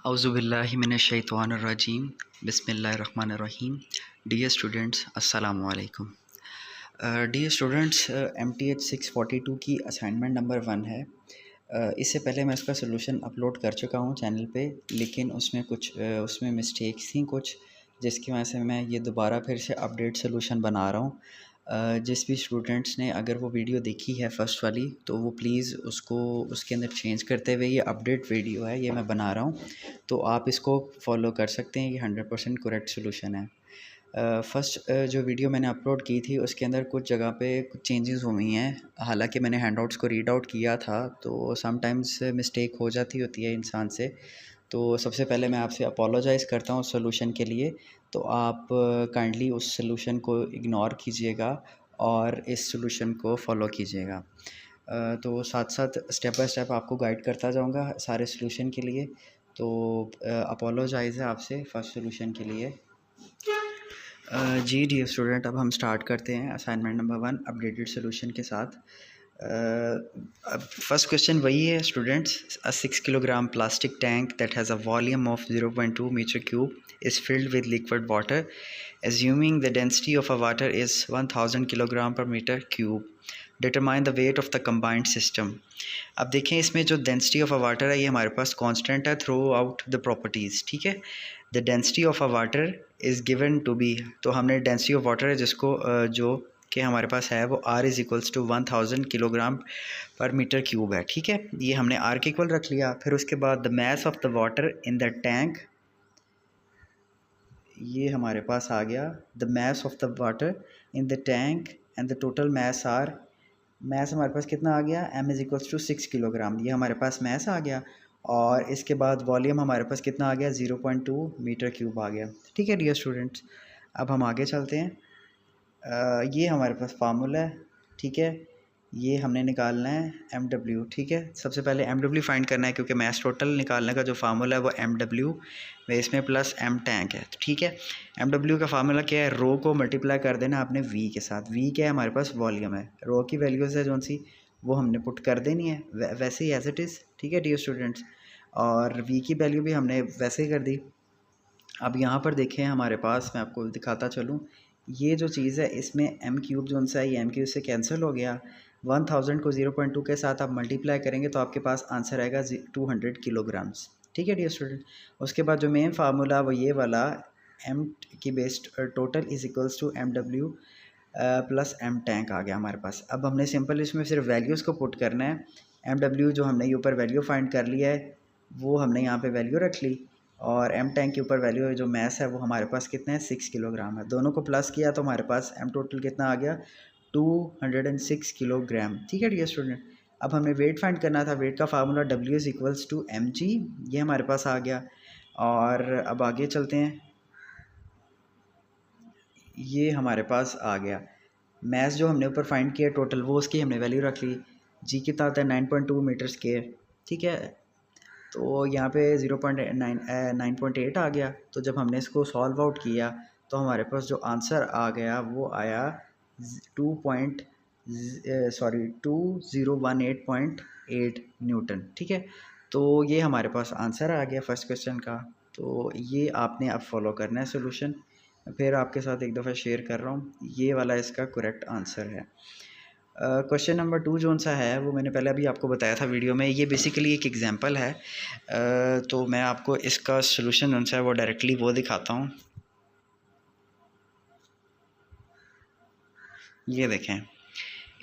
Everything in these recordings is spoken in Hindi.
औज़ुबिल्लाहि मिनश्शैतानिर्रजीम बिस्मिल्लाहिर्रहमानिर्रहीम। डियर स्टूडेंट्स, अस्सलाम वालेकुम। डियर स्टूडेंट्स, MTH 642 की असाइनमेंट नंबर 1 है। इससे पहले मैं इसका सोल्यूशन अपलोड कर चुका हूँ चैनल पे, लेकिन उसमें मिस्टेक्स थी कुछ, जिसकी वजह से मैं ये दोबारा फिर से अपडेट सोल्यूशन बना रहा हूँ। जिस भी स्टूडेंट्स ने अगर वो वीडियो देखी है फ़र्स्ट वाली, तो वो प्लीज़ उसको उसके अंदर चेंज करते हुए ये अपडेट वीडियो है, ये मैं बना रहा हूँ, तो आप इसको फॉलो कर सकते हैं। ये 100% करेक्ट सोल्यूशन है। फ़र्स्ट जो वीडियो मैंने अपलोड की थी उसके अंदर कुछ जगह पे कुछ चेंजेस हुई हैं। हालांकि मैंने हैंडआउट्स को रीड आउट किया था, तो समटाइम्स मिस्टेक हो जाती होती है इंसान से। तो सबसे पहले मैं आपसे अपोलोजाइज़ करता हूँ सॉल्यूशन के लिए। तो आप काइंडली उस सॉल्यूशन को इग्नोर कीजिएगा और इस सॉल्यूशन को फॉलो कीजिएगा। तो साथ साथ स्टेप बाय स्टेप आपको गाइड करता जाऊँगा सारे सॉल्यूशन के लिए। तो अपोलोजाइज़ है आपसे फ़र्स्ट सॉल्यूशन के लिए। जी डियर स्टूडेंट, अब हम स्टार्ट करते हैं असाइनमेंट नंबर 1 अपडेटेड सोल्यूशन के साथ। अब फर्स्ट क्वेश्चन वही है students. A 6 kilogram plastic tank that has a volume of 0.2 metre cube is filled with liquid water, assuming the density of a water is 1000 kilogram per meter cube. Determine the weight of the combined system. अब देखें, इसमें जो डेंसिटी ऑफ अ वाटर है ये हमारे पास कांस्टेंट है थ्रू आउट द प्रॉपर्टीज़। ठीक है, the density of a water is given to be, तो हमने डेंसिटी ऑफ वाटर है जिसको जो कि हमारे पास है वो R is equals to 1000 kilogram per metre cube है। ठीक है, ये हमने R के इक्वल रख लिया। फिर उसके बाद the mass of the water in the tank, ये हमारे पास आ गया the mass of the water in the tank and the total mass हमारे पास कितना आ गया, m is equals to 6 kilogram, ये हमारे पास मैस आ गया। और इसके बाद वॉल्यूम हमारे पास कितना आ गया, 0.2 मीटर क्यूब आ गया। ठीक है डियर स्टूडेंट्स, अब हम आगे चलते हैं। ये हमारे पास फार्मूला है। ठीक है, ये हमने निकालना है MW। ठीक है, सबसे पहले MW फाइंड करना है, क्योंकि मैस टोटल निकालने का जो फार्मूला है वो MW में इसमें प्लस M टैंक है। तो ठीक है, MW का फार्मूला क्या है, रो को मल्टीप्लाई कर देना आपने V के साथ। V क्या है, हमारे पास वॉल्यूम है। रो की वैल्यूज़ है जो सी वो हमने पुट कर देनी है वैसे ही एज इट इज़। ठीक है डियर स्टूडेंट्स, और V की वैल्यू भी हमने वैसे ही कर दी। अब यहाँ पर देखें हमारे पास, मैं आपको दिखाता चलूँ, ये जो चीज़ है इसमें m क्यूब जो सा है ये m क्यूब से कैंसिल हो गया। 1000 को 0.2 के साथ आप मल्टीप्लाई करेंगे तो आपके पास आंसर आएगा 200 किलोग्राम्स। ठीक है डियर स्टूडेंट, उसके बाद जो मेन फार्मूला वो ये वाला m की based total is equals to MW plus M tank आ गया हमारे पास। अब हमने सिंपल इसमें सिर्फ वैल्यूज़ को पुट करना है। MW जो हमने ये ऊपर वैल्यू फाइंड कर लिया है वो हमने यहाँ पे वैल्यू रख ली, और M टैंक के ऊपर वैल्यू जो मैस है वो हमारे पास कितना है, 6 किलोग्राम है। दोनों को प्लस किया तो हमारे पास M टोटल कितना आ गया, 206 किलोग्राम। ठीक है डियर स्टूडेंट, अब हमने वेट फाइंड करना था। वेट का formula W is equals to mg, ये हमारे पास आ गया। और अब आगे चलते हैं, ये हमारे पास आ गया मैस जो हमने ऊपर फाइंड किया टोटल, वो उसकी हमने वैल्यू रख ली। जी कितना आता है, 9.2 मीटर स्क्वायर। ठीक है, तो यहाँ पे 9.8 आ गया। तो जब हमने इसको सॉल्व आउट किया तो हमारे पास जो आंसर आ गया वो आया 2018.8 न्यूटन। ठीक है, तो ये हमारे पास आंसर आ गया फर्स्ट क्वेश्चन का। तो ये आपने अब फॉलो करना है सोल्यूशन। फिर आपके साथ एक दफ़ा शेयर कर रहा हूँ, ये वाला इसका करेक्ट आंसर है। क्वेश्चन नंबर 2 जो सा है वो मैंने पहले अभी आपको बताया था वीडियो में। ये बेसिकली एक एग्जांपल है। तो मैं आपको इसका सलूशन जो सा है वो डायरेक्टली वो दिखाता हूँ। ये देखें,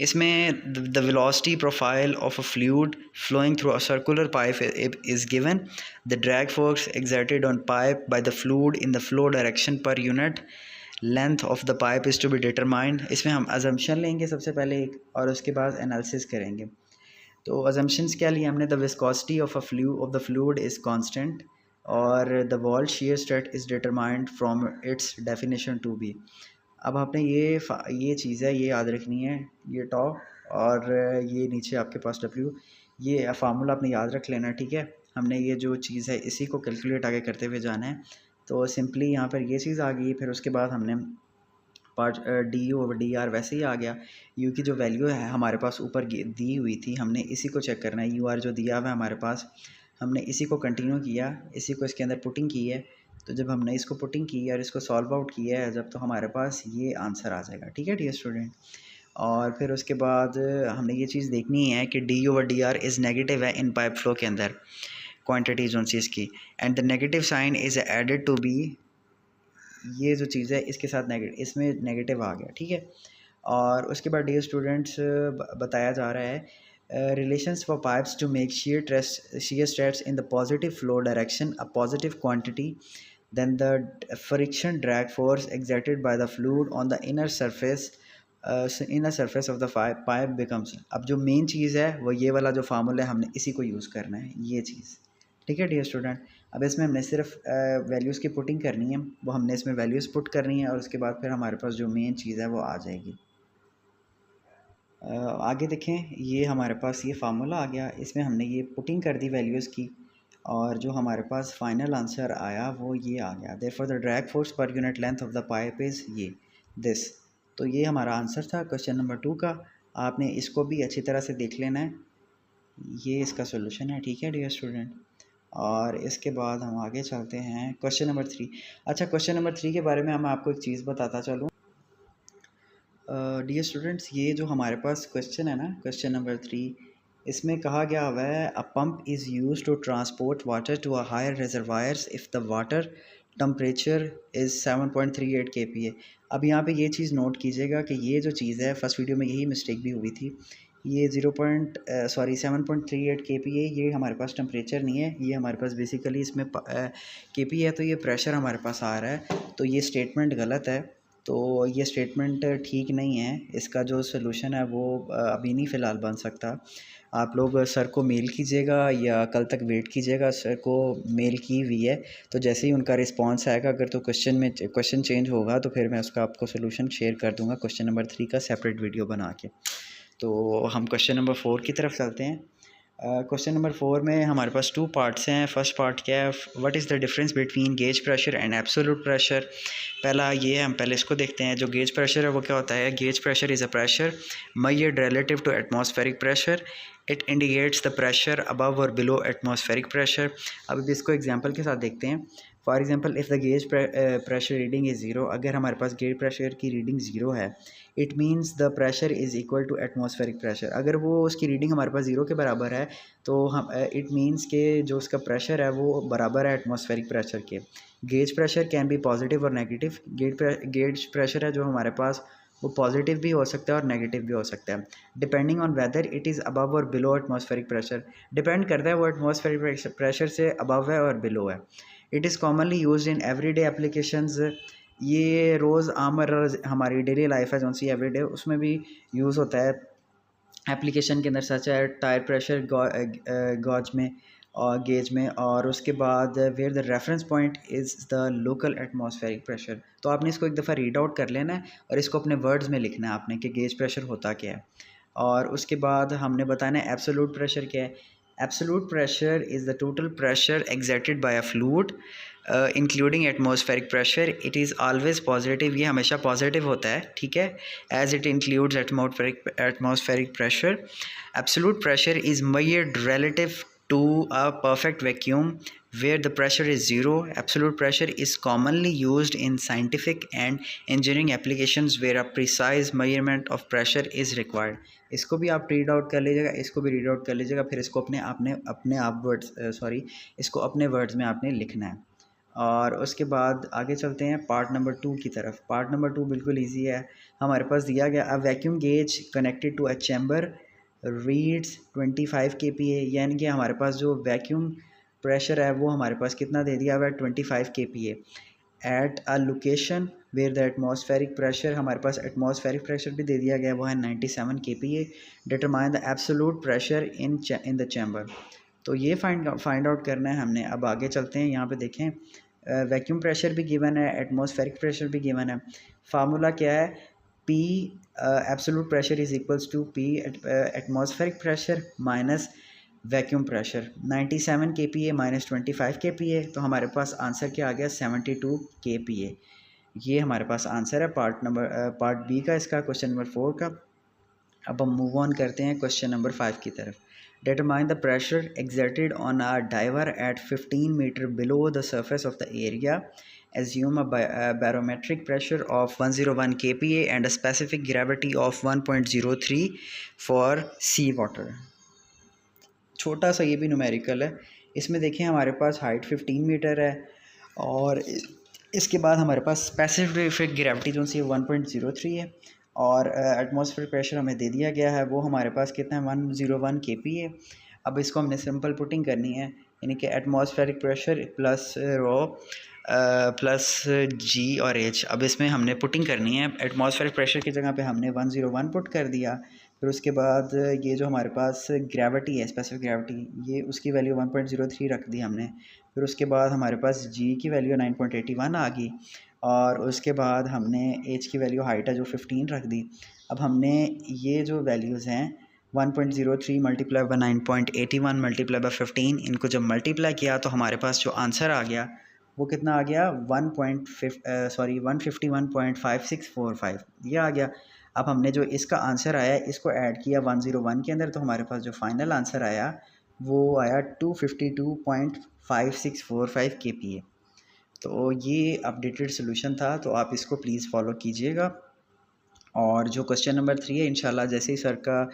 इसमें the velocity profile of a fluid flowing through a circular pipe is given. The drag force exerted on pipe by the fluid in the flow direction per unit length of the pipe is to be determined. इसमें हम अजम्पशन लेंगे सबसे पहले एक, और उसके बाद एनालिसिस करेंगे। तो अजम्पशंस क्या लिए हमने, the viscosity of the fluid is constant, और the wall shear stress is determined from its definition to be. अब आपने ये चीज़ है ये याद रखनी है, ये टॉप और ये नीचे आपके पास W, ये फार्मूला आपने याद रख लेना। ठीक है, हमने ये जो चीज़ है इसी को कैलकुलेट आगे करते हुए जाना है। तो सिंपली यहाँ पर ये चीज़ आ गई। फिर उसके बाद हमने पार्ट DU ओवर DR वैसे ही आ गया। U की जो वैल्यू है हमारे पास ऊपर दी हुई थी, हमने इसी को चेक करना है। UR जो दिया हुआ है हमारे पास, हमने इसी को कंटिन्यू किया, इसी को इसके अंदर पुटिंग की है। तो जब हमने इसको पुटिंग की और इसको सॉल्व आउट किया है जब, तो हमारे पास ये आंसर आ जाएगा। ठीक है डियर स्टूडेंट। और फिर उसके बाद हमने ये चीज़ देखनी है कि d/dr इज़ नेगेटिव है इन पाइप फ्लो के अंदर क्वांटिटी जो चीज़ की, and the negative sign is added to be, ये जो चीज़ है इसके साथ नेगेटिव, इसमें नेगेटिव आ गया। ठीक है। और उसके बाद डियर स्टूडेंट्स बताया जा रहा है relations for pipes to make shear stress in the positive flow direction a positive quantity, then the friction drag force exerted by the fluid on the inner surface of the pipe becomes। अब जो मेन चीज़ है वो ये वाला जो फार्मूला है, हमने इसी को यूज़ करना है, ये चीज़। ठीक है डियर स्टूडेंट। अब इसमें हमने सिर्फ वैल्यूज़ की पुटिंग करनी है, वो हमने इसमें वैल्यूज़ पुट करनी है और उसके बाद फिर हमारे पास जो मेन चीज़ है वो आ जाएगी। आगे देखें, ये हमारे पास ये फार्मूला आ गया, इसमें हमने ये पुटिंग कर दी वैल्यूज़ की और जो हमारे पास फाइनल आंसर आया वो ये आ गया। देयरफॉर द ड्रैग फोर्स पर unit length of the pipe is ये दिस। तो ये हमारा आंसर था क्वेश्चन नंबर 2 का। आपने इसको भी अच्छी तरह से देख लेना है, ये इसका सोल्यूशन है। ठीक है डियर स्टूडेंट। और इसके बाद हम आगे चलते हैं क्वेश्चन नंबर 3। अच्छा, क्वेश्चन नंबर 3 के बारे में मैं आपको एक चीज़ बताता चलूँ। डियर स्टूडेंट्स, ये जो हमारे पास क्वेश्चन है ना, क्वेश्चन नंबर 3, इसमें कहा गया हुआ है a pump is use to transport water to a higher reservoirs if the water temperature is 7.38 kPa। अब यहाँ पे ये चीज़ नोट कीजिएगा कि ये जो चीज़ है, फर्स्ट वीडियो में यही मिस्टेक भी हुई थी। ये 7.38 kPa ये हमारे पास टेम्परेचर नहीं है, ये हमारे पास बेसिकली इसमें kPa है, तो ये प्रेशर हमारे पास आ रहा है। तो ये स्टेटमेंट गलत है, तो ये स्टेटमेंट ठीक नहीं है। इसका जो सलूशन है वो अभी नहीं फ़िलहाल बन सकता। आप लोग सर को मेल कीजिएगा या कल तक वेट कीजिएगा। सर को मेल की हुई है, तो जैसे ही उनका रिस्पांस आएगा, अगर तो क्वेश्चन चेंज होगा तो फिर मैं उसका आपको सलूशन शेयर कर दूंगा क्वेश्चन नंबर 3 का सेपरेट वीडियो बना के। तो हम क्वेश्चन नंबर 4 की तरफ चलते हैं। क्वेश्चन नंबर 4 में हमारे पास 2 पार्ट्स हैं। फर्स्ट पार्ट क्या है, what is the difference between gauge pressure and absolute pressure. पहला ये है, हम पहले इसको देखते हैं। जो गेज प्रेशर है वो क्या होता है। Gauge pressure is a pressure measured relative to atmospheric pressure. It indicates the pressure above or below atmospheric pressure। अब इसको एग्जांपल के साथ देखते हैं। For example if the gauge pressure reading is zero, अगर हमारे पास गेज प्रेशर की रीडिंग ज़ीरो है, it means the pressure is equal to atmospheric pressure. अगर वो उसकी रीडिंग हमारे पास ज़ीरो के बराबर है तो हम इट मीन्स के जो उसका प्रेशर है वो बराबर है एटमॉस्फेरिक प्रेशर के। Gauge pressure can be positive और नेगेटिव। गेज प्रेशर है जो हमारे पास वो पॉजिटिव भी हो सकता है और नेगेटिव भी हो सकता है, depending on whether it is above और बिलो एटमॉस्फेरिक प्रेशर। डिपेंड करता है वो एटमॉस्फेरिक प्रेशर से अबव है और बिलो है। It is commonly used in everyday applications. ये रोज़ हमारी डेली लाइफ है जो सी एवरीडे, उसमें भी यूज़ होता है एप्लीकेशन के अंदर, सच है टायर प्रेशर गॉज में और गेज में। और उसके बाद where the reference point is the local atmospheric pressure. तो आपने इसको एक दफ़ा रीड आउट कर लेना है और इसको अपने वर्ड्स में लिखना है आपने कि गेज प्रेशर होता क्या है। और उसके बाद हमने बताना है एब्सोल्यूट प्रेशर क्या है। Absolute pressure is the total pressure exerted by a fluid including atmospheric pressure. It is always positive, ये हमेशा पॉजिटिव होता है। ठीक है, as it includes atmospheric pressure. Absolute pressure is measured relative to a perfect vacuum where the pressure is zero. Absolute pressure is commonly used in scientific and engineering applications where a precise measurement of pressure is required। इसको भी आप रीड आउट कर लीजिएगा, इसको भी रीड आउट कर लीजिएगा, फिर इसको अपने आप इसको अपने वर्ड्स में आपने लिखना है। और उसके बाद आगे चलते हैं पार्ट नंबर 2 की तरफ। पार्ट नंबर 2 बिल्कुल ईजी है। हमारे पास दिया गया a vacuum gauge connected to a chamber reads 25 kPa, यानी कि हमारे पास जो वैक्यूम प्रेशर है वो हमारे पास कितना दे दिया हुआ है 25 kPa at a location where the atmospheric pressure, हमारे पास एटमॉस्फेरिक प्रेशर भी दे दिया गया वो है 97 kPa। Determine the absolute pressure in the chamber. तो ये फाइंड आउट करना है हमने। अब आगे चलते हैं, यहाँ पे देखें वैक्यूम प्रेशर भी गिवन है, एटमॉस्फेरिक प्रेशर भी गिवन है। फार्मूला क्या है, P absolute pressure is equals to P atmospheric pressure minus vacuum pressure. 97 kPa minus 25 kPa, तो हमारे पास आंसर क्या आ गया 72 kPa। ये हमारे पास आंसर है पार्ट बी का, इसका क्वेश्चन नंबर 4 का। अब हम मूव ऑन करते हैं क्वेश्चन नंबर 5 की तरफ। Determine the pressure exerted on a diver at 15 meter below the surface of the area. Assume a barometric pressure of 101 kPa and a specific gravity of 1.03 for sea water. छोटा सा ये भी न्यूमेरिकल है। इसमें देखें हमारे पास हाइट 15 मीटर है और इसके बाद हमारे पास स्पेसिफिक ग्रेविटी जो सी 1.03 है और एटमॉस्फेरिक प्रेशर हमें दे दिया गया है, वो हमारे पास कितना है 101 kPa है। अब इसको हमने सिंपल पुटिंग करनी है, यानी कि atmospheric pressure plus rho plus g और एच। अब इसमें हमने पुटिंग करनी है, एटमॉस्फेरिक प्रेशर की जगह पे हमने 101 पुट कर दिया। फिर उसके बाद ये जो हमारे पास ग्रेविटी है, स्पेसिफिक ग्रेविटी, ये उसकी वैल्यू 1.03 रख दी हमने। फिर उसके बाद हमारे पास जी की वैल्यू 9.81 आ गई और उसके बाद हमने एच की वैल्यू हाइट है जो 15 रख दी। अब हमने ये जो वैल्यूज़ हैं 1.03 मल्टीप्लाई बाई 9.81 मल्टीप्लाई बाई 15, इनको जब मल्टीप्लाई किया तो हमारे पास जो आंसर आ गया वो कितना आ गया 151.5645 ये आ गया। अब हमने जो इसका आंसर आया इसको ऐड किया 101 के अंदर, तो हमारे पास जो फाइनल आंसर आया वो आया 252.5645 kPa। तो ये अपडेटेड सोल्यूशन था, तो आप इसको प्लीज़ फॉलो कीजिएगा। और जो क्वेश्चन नंबर 3 है, इंशाल्लाह जैसे ही सर का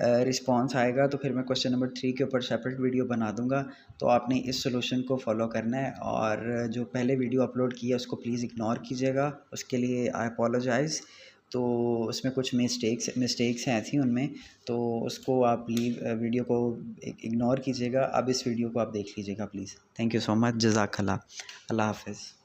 रिस्पांस आएगा तो फिर मैं क्वेश्चन नंबर 3 के ऊपर सेपरेट वीडियो बना दूंगा। तो आपने इस सोल्यूशन को फॉलो करना है और जो पहले वीडियो अपलोड किया उसको प्लीज़ इग्नोर कीजिएगा, उसके लिए आई अपोलोजाइज़। तो उसमें कुछ मिस्टेक्स हैं ऐसी उनमें, तो उसको आप वीडियो को इग्नोर कीजिएगा। अब इस वीडियो को आप देख लीजिएगा please. Thank you so much, जज़ाकल्लाह, अल्लाह हाफ़िज़।